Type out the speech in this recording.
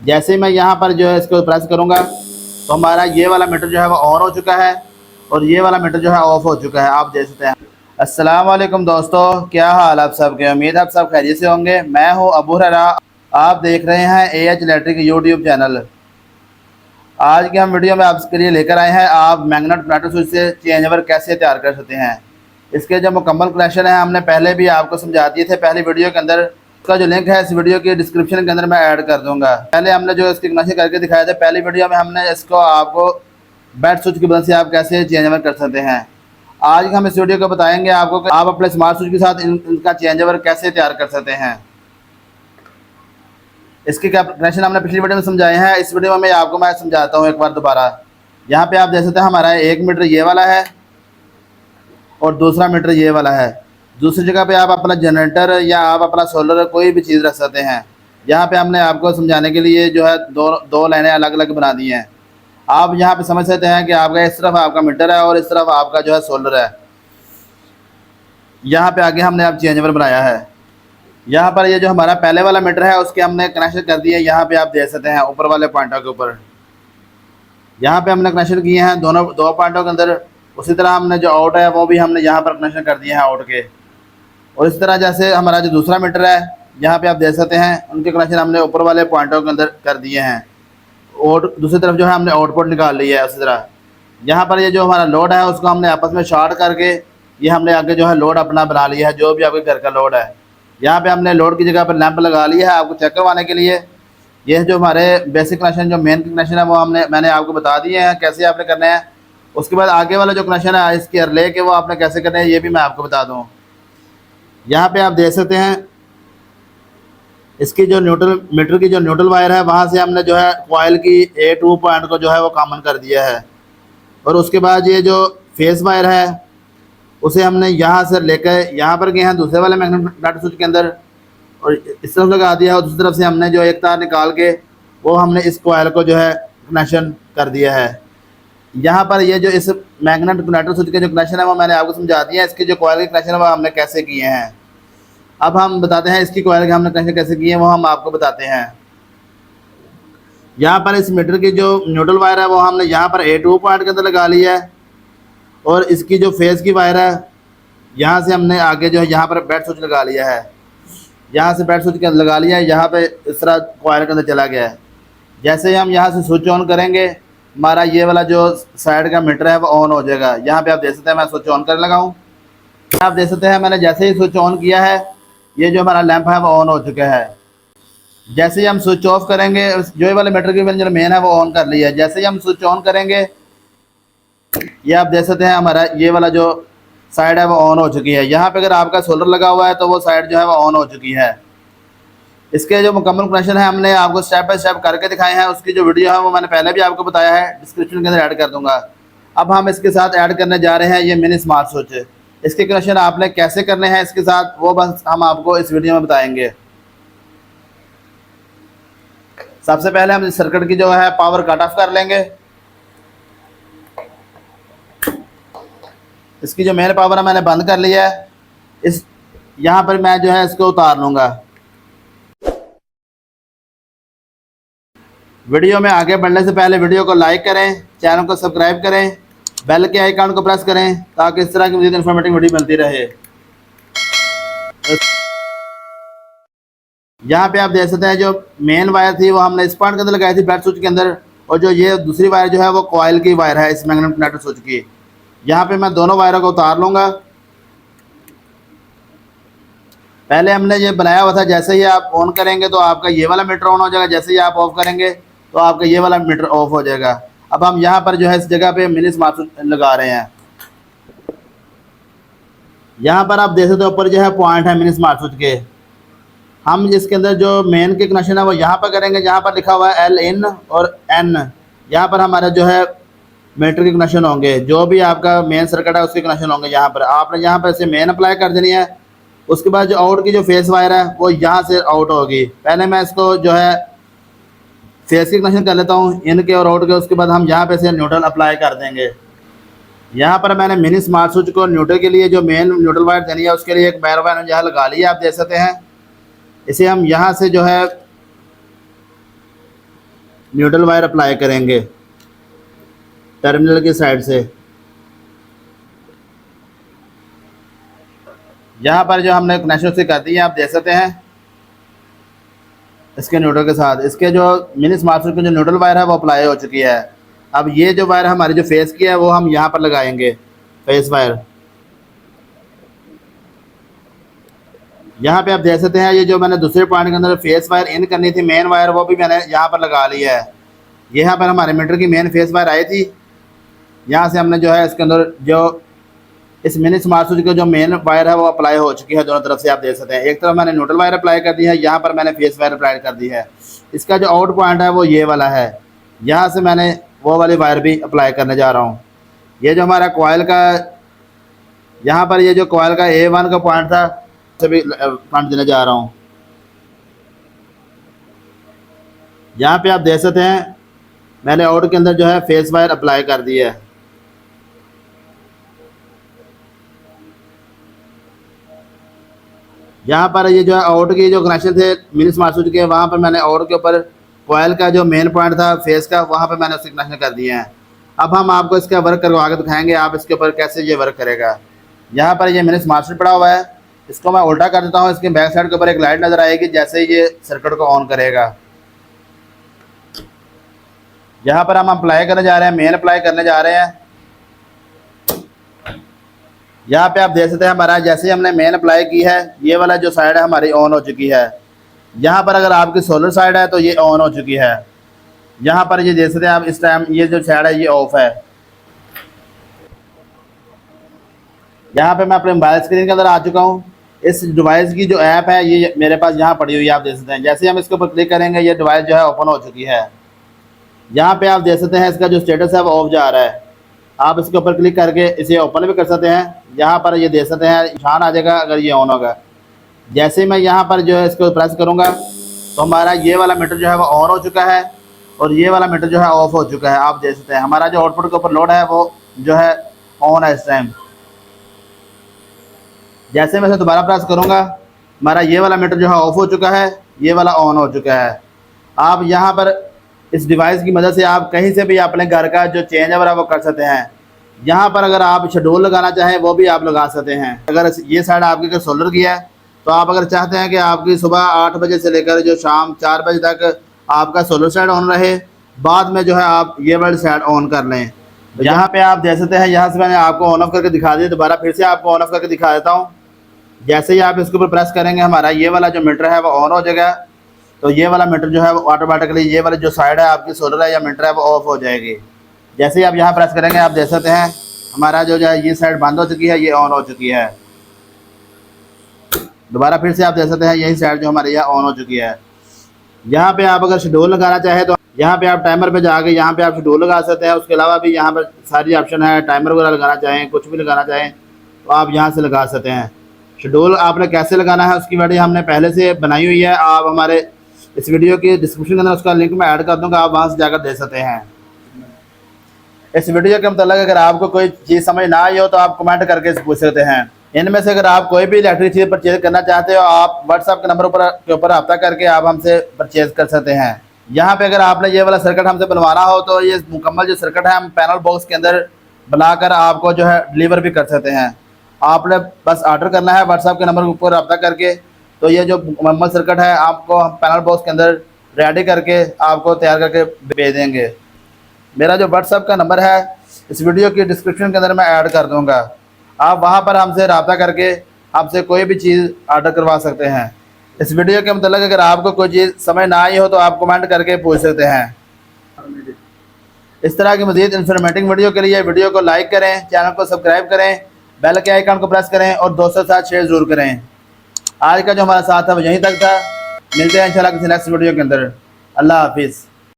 जैसे ही मैं यहाँ पर जो है इसको प्रेस करूँगा तो हमारा ये वाला मीटर जो है वो ऑन हो चुका है और ये वाला मीटर जो है ऑफ हो चुका है, आप देख सकते हैं। अस्सलाम वालेकुम दोस्तों, क्या हाल आप सबके। उम्मीद है आप सब खैरियत से होंगे। मैं हूँ अबू हुरैरा, आप देख रहे हैं AH इलेक्ट्रिक यूट्यूब चैनल। आज की हम वीडियो में आपके लिए लेकर आए हैं आप मैग्नेट कनेक्टर स्विच से चेंज ओवर कैसे तैयार कर सकते हैं। इसके जो मुकम्मल कनेक्शन है हमने पहले भी आपको समझा दिए थे पहली वीडियो के अंदर। इसका जो लिंक है इस वीडियो के डिस्क्रिप्शन के अंदर मैं ऐड कर दूंगा। पहले हमने जो इसकी कनेक्शन करके दिखाया था पहली वीडियो में, हमने इसको आपको बेड स्विच की मदद से आप कैसे चेंज ओवर कर सकते हैं। आज हम इस वीडियो को बताएंगे आपको कि आप अपने स्मार्ट स्विच के साथ इनका चेंज ओवर कैसे तैयार कर सकते हैं। इसके कनेक्शन हमने पिछली वीडियो में समझाए हैं, इस वीडियो में आपको मैं समझाता हूँ एक बार दोबारा। यहाँ पे आप देख सकते हैं हमारा एक मीटर ये वाला है और दूसरा मीटर ये वाला है। दूसरी जगह पे आप अपना जनरेटर या आप अपना सोलर कोई भी चीज़ रख सकते हैं। यहाँ पे हमने आपको समझाने के लिए जो है दो लाइनें अलग अलग बना दी हैं। आप यहाँ पे समझ सकते हैं कि आपका इस तरफ आपका मीटर है और इस तरफ आपका जो है सोलर है। यहाँ पे आगे हमने आप चेंज ओवर बनाया है। यहाँ पर ये जो हमारा पहले वाला मीटर है उसके हमने कनेक्शन कर दिए। यहाँ पे आप देख सकते हैं ऊपर वाले पॉइंटों के ऊपर यहाँ पे हमने कनेक्शन किए हैं दो पॉइंटों के अंदर। उसी तरह हमने जो आउट है वो भी हमने यहाँ पर कनेक्शन कर दिए हैं आउट के। और इस तरह जैसे हमारा जो दूसरा मीटर है यहाँ पे आप देख सकते हैं उनके कनेक्शन हमने ऊपर वाले पॉइंटों के अंदर कर दिए हैं और दूसरी तरफ जो है हमने आउटपुट निकाल लिया है। उसी तरह यहाँ पर ये जो हमारा लोड है उसको हमने आपस में शॉर्ट करके ये हमने आगे जो है लोड अपना बना लिया है, जो भी आपके घर का लोड है। यहाँ पे हमने लोड की जगह पर लैंप लगा लिया है आपको चेक करवाने के लिए। ये जो हमारे बेसिक कनेक्शन जो मेन कनेक्शन है वो मैंने आपको बता दिए हैं कैसे आपने करने हैं। उसके बाद आगे वाला जो कनेक्शन है इसके रिले के वो आपने कैसे करने हैं ये भी मैं आपको बता दूँ। यहाँ पे आप देख सकते हैं इसकी जो न्यूट्रल मीटर की जो न्यूट्रल वायर है वहाँ से हमने जो है कॉइल की A2 पॉइंट को जो है वो कॉमन कर दिया है। और उसके बाद ये जो फेस वायर है उसे हमने यहाँ से लेकर यहाँ पर गए हैं दूसरे वाले मैग्नेट कनेक्टर स्विच के अंदर और इस तरफ लगा दिया है। और दूसरी तरफ से हमने जो एक तार निकाल के वो हमने इस कॉइल को जो है कनेक्शन कर दिया है। यहाँ पर ये जो इस मैग्नेट कनेक्टर स्विच के जो कनेक्शन है वो मैंने आपको समझा दिया है। इसके जो कॉइल के कनेक्शन है वो हमने कैसे किए हैं। अब हम बताते हैं इसकी कॉइल के हमने कनेक्शन कैसे किए हैं वो हम आपको बताते हैं। यहाँ पर इस मीटर की जो न्यूट्रल वायर है वो हमने यहाँ पर A2 पॉइंट के अंदर लगा ली है। और इसकी जो फेस की वायर है यहाँ से हमने आगे जो है यहाँ पर बेड स्विच लगा लिया है। यहाँ से बेड स्विच के अंदर लगा लिया है, यहाँ पे इस तरह कॉइल के अंदर चला गया है। जैसे ही हम यहाँ से स्विच ऑन करेंगे हमारा ये वाला जो साइड का मीटर है वो ऑन हो जाएगा। यहाँ पे आप देख सकते हैं मैं स्विच ऑन कर लगा हूँ। आप देख सकते हैं मैंने जैसे ही स्विच ऑन किया है ये जो हमारा लैंप है वो ऑन हो चुका है। जैसे ही हम स्विच ऑफ करेंगे जो ये वाले मीटर की जो मेन है वो ऑन कर लिया है। जैसे ही हम स्विच ऑन करेंगे ये आप देख सकते हैं हमारा ये वाला जो साइड है वो ऑन हो चुकी है। यहाँ पे अगर आपका सोलर लगा हुआ है तो वो साइड जो है वो ऑन हो चुकी है। इसके जो मुकम्मल कनेक्शन है हमने आपको स्टेप बाय स्टेप करके दिखाए हैं। उसकी जो वीडियो है वो मैंने पहले भी आपको बताया है, डिस्क्रिप्शन के अंदर ऐड कर दूंगा। अब हम इसके साथ ऐड करने जा रहे हैं ये मिनी स्मार्ट स्विच। इसके कनेक्शन आपने कैसे करने हैं इसके साथ वो बस हम आपको इस वीडियो में बताएंगे। सबसे पहले हम इस सर्किट की जो है पावर कट ऑफ कर लेंगे। इसकी जो मेन पावर है मैंने बंद कर लिया है। इस यहाँ पर मैं जो है इसको उतार लूँगा। वीडियो में आगे बढ़ने से पहले वीडियो को लाइक करें, चैनल को सब्सक्राइब करें, बेल के आइकन को प्रेस करें ताकि इस तरह की मज़ीद इन्फॉर्मेटिव वीडियो मिलती रहे। यहाँ पे आप देख सकते हैं जो मेन वायर थी वो हमने इस पॉइंट के अंदर लगाई थी बेड स्विच के अंदर। और जो ये दूसरी वायर जो है वो कॉइल की वायर है इस मैग्नेट कनेक्टर स्विच की। यहाँ पे मैं दोनों वायरों को उतार लूँगा। पहले हमने ये बनाया हुआ था जैसे ही आप ऑन करेंगे तो आपका ये वाला मीटर ऑन हो जाएगा, जैसे ही आप ऑफ करेंगे तो आपका ये वाला मीटर ऑफ हो जाएगा। अब हम यहाँ पर जो है इस जगह पे मिनी स्मार्ट स्विच लगा रहे हैं। यहाँ पर आप देख सकते हो ऊपर जो है पॉइंट है मिनी स्मार्ट स्विच के। हम इसके अंदर जो मेन के कनेक्शन है वो यहाँ पर करेंगे जहाँ पर लिखा हुआ है L in और N। यहाँ पर हमारा जो है मीटर के कनेक्शन होंगे, जो भी आपका मेन सर्किट है उसके कनेक्शन होंगे। यहाँ पर आपने यहाँ पर से मेन अप्लाई कर देनी है। उसके बाद जो आउट की जो फेस वायर है वो यहाँ से आउट होगी। पहले मैं इसको जो है फेस की कनेक्शन कर लेता हूँ इन के और आउट के। उसके बाद हम यहाँ पे से न्यूट्रल अप्लाई कर देंगे। यहाँ पर मैंने मिनी स्मार्ट स्विच को न्यूट्रल के लिए जो मेन न्यूट्रल वायर देनी है उसके लिए एक बैर वायर यहाँ लगा लिया, आप देख सकते हैं। इसे हम यहाँ से जो है न्यूट्रल वायर अप्लाई करेंगे टर्मिनल की साइड से। यहाँ पर जो हमने कनेक्शन से कर दी है आप देख सकते हैं इसके न्यूट्रल के साथ। इसके जो मिनी स्मार्ट स्विच की जो न्यूट्रल वायर है वो अप्लाई हो चुकी है। अब ये जो वायर हमारी जो फेस की है वो हम यहाँ पर लगाएंगे फेस वायर। यहाँ पे आप देख सकते हैं ये जो मैंने दूसरे पॉइंट के अंदर फेस वायर इन करनी थी मेन वायर वो भी मैंने यहाँ पर लगा ली है। यहाँ पर हमारे मीटर की मेन फेस वायर आई थी, यहाँ से हमने जो है इसके अंदर जो इस मिनी स्मार्ट स्विच का जो मेन वायर है वो अप्लाई हो चुकी है दोनों तरफ से आप देख सकते हैं। एक तरफ मैंने न्यूट्रल वायर अप्लाई कर दी है, यहाँ पर मैंने फेस वायर अप्लाई कर दी है। इसका जो आउट पॉइंट है वो ये वाला है, यहाँ से मैंने वो वाली वायर भी अप्लाई करने जा रहा हूँ। ये जो हमारा कोयल का यहाँ पर ये जो कोयल का A1 का पॉइंट था उसे भी पॉइंट देने जा रहा हूँ। यहाँ पे आप देख सकते हैं मैंने आउट के अंदर जो है फेस वायर अप्लाई कर दी है। यहाँ पर ये जो है आउट की जो कनेक्शन थे मिनी स्मार्ट स्विच के, वहाँ पर मैंने आउट के ऊपर कोयल का जो मेन पॉइंट था फेस का वहाँ पर मैंने उससे कनेक्शन कर दिए हैं। अब हम आपको इसका वर्क करवा के दिखाएंगे आप इसके ऊपर कैसे ये वर्क करेगा। यहाँ पर ये मिनी स्मार्ट स्विच पड़ा हुआ है, इसको मैं उल्टा कर देता हूँ। इसके बैक साइड के ऊपर एक लाइट नज़र आएगी जैसे ही ये सर्किट को ऑन करेगा। यहाँ पर हम अप्लाई करने जा रहे हैं, मेन अप्लाई करने जा रहे हैं। यहाँ पे आप देख सकते हैं हमारा जैसे ही हमने मेन अप्लाई की है ये वाला जो साइड है हमारी ऑन हो चुकी है। यहाँ पर अगर आपकी सोलर साइड है तो ये ऑन हो चुकी है। यहाँ पर ये देख सकते हैं आप इस टाइम ये जो साइड है ये ऑफ है। यहाँ पे मैं अपने मोबाइल स्क्रीन के अंदर आ चुका हूँ। इस डिवाइस की जो ऐप है ये मेरे पास यहाँ पड़ी हुई है आप देख सकते हैं। जैसे ही हम इसके ऊपर क्लिक करेंगे ये डिवाइस जो है ओपन हो चुकी है। यहाँ पे आप देख सकते हैं इसका जो स्टेटस है वो ऑफ जा रहा है। आप इसके ऊपर क्लिक करके इसे ओपन भी कर सकते हैं। यहाँ पर ये देख सकते हैं निशान आ जाएगा अगर ये ऑन होगा। जैसे ही मैं यहाँ पर जो है इसको प्रेस करूँगा तो हमारा ये वाला मीटर जो है वो ऑन हो चुका है और ये वाला मीटर जो है ऑफ हो चुका है। आप देख सकते हैं हमारा जो आउटपुट के ऊपर लोड है वो जो है ऑन है इस टाइम। जैसे मैं इसे दोबारा प्रेस करूँगा हमारा ये वाला मीटर जो है ऑफ हो चुका है, ये वाला ऑन हो चुका है। आप यहाँ पर इस डिवाइस की मदद से आप कहीं से भी अपने घर का जो चेंज ओवर है वो कर सकते हैं। यहाँ पर अगर आप शेड्यूल लगाना चाहें वो भी आप लगा सकते हैं। अगर ये साइड आपकी अगर सोलर की है तो आप अगर चाहते हैं कि आपकी सुबह 8 बजे से लेकर जो शाम 4 बजे तक आपका सोलर साइड ऑन रहे, बाद में जो है आप ये वाली साइड ऑन कर लें। यहाँ पे आप देख सकते हैं यहाँ से मैंने आपको ऑन ऑफ करके दिखा दिया, दोबारा फिर से आपको ऑन ऑफ करके दिखा देता हूँ। जैसे ही आप इसके ऊपर प्रेस करेंगे हमारा ये वाला जो मीटर है वो ऑन हो जाएगा। तो ये वाला मीटर जो है वो ऑटोमेटिकली ये वाली जो साइड है आपकी सोलर है या मीटर है वो ऑफ हो जाएगी। जैसे ही आप यहाँ प्रेस करेंगे आप देख सकते हैं हमारा जो है ये साइड बंद हो चुकी है, ये ऑन हो चुकी है। दोबारा फिर से आप देख सकते हैं यही साइड जो हमारी यहाँ ऑन हो चुकी है। यहाँ पे आप अगर शेड्यूल लगाना चाहें तो यहाँ पे आप टाइमर पे जाके यहाँ पे आप शेड्यूल लगा सकते हैं। उसके अलावा भी यहाँ पर सारी ऑप्शन है, टाइमर वगैरह लगाना चाहें कुछ भी लगाना चाहें तो आप यहाँ से लगा सकते हैं। शेड्यूल आपने कैसे लगाना है उसकी वीडियो हमने पहले से बनाई हुई है, आप हमारे इस वीडियो के डिस्क्रिप्शन के अंदर उसका लिंक मैं ऐड कर दूंगा, आप वहाँ से जाकर दे सकते हैं। इस वीडियो के मतलब अगर आपको कोई चीज़ समझ ना आई हो तो आप कमेंट करके पूछ सकते हैं। इनमें से अगर आप कोई भी इलेक्ट्रिक चीज़ परचेज करना चाहते हो आप व्हाट्सएप के नंबर के ऊपर रब्ता करके आप हमसे परचेज कर सकते हैं। यहाँ पे अगर आपने ये वाला सर्किट हमसे बनवाना हो तो ये मुकम्मल जो सर्किट है हम पैनल बॉक्स के अंदर बनाकर आपको जो है डिलीवर भी कर सकते हैं। आपने बस ऑर्डर करना है व्हाट्सएप के नंबर के ऊपर रब्ता करके, तो ये जो मुकम्मल सर्किट है आपको हम पैनल बॉक्स के अंदर रेडी करके आपको तैयार करके भेज देंगे। मेरा जो व्हाट्सएप का नंबर है इस वीडियो की डिस्क्रिप्शन के अंदर मैं ऐड कर दूंगा, आप वहां पर हमसे रब्ता करके आपसे कोई भी चीज़ ऑर्डर करवा सकते हैं। इस वीडियो के मतलब अगर आपको कोई चीज़ समझ ना आई हो तो आप कमेंट करके पूछ सकते हैं। इस तरह की मज़ीद इन्फॉर्मेटिव वीडियो के लिए वीडियो को लाइक करें, चैनल को सब्सक्राइब करें, बेल के आइकन को प्रेस करें और दोस्तों के साथ शेयर ज़रूर करें। आज का जो हमारा साथ है वो यहीं तक था, मिलते हैं इंशाल्लाह किसी नेक्स्ट वीडियो के अंदर। अल्लाह हाफिज़।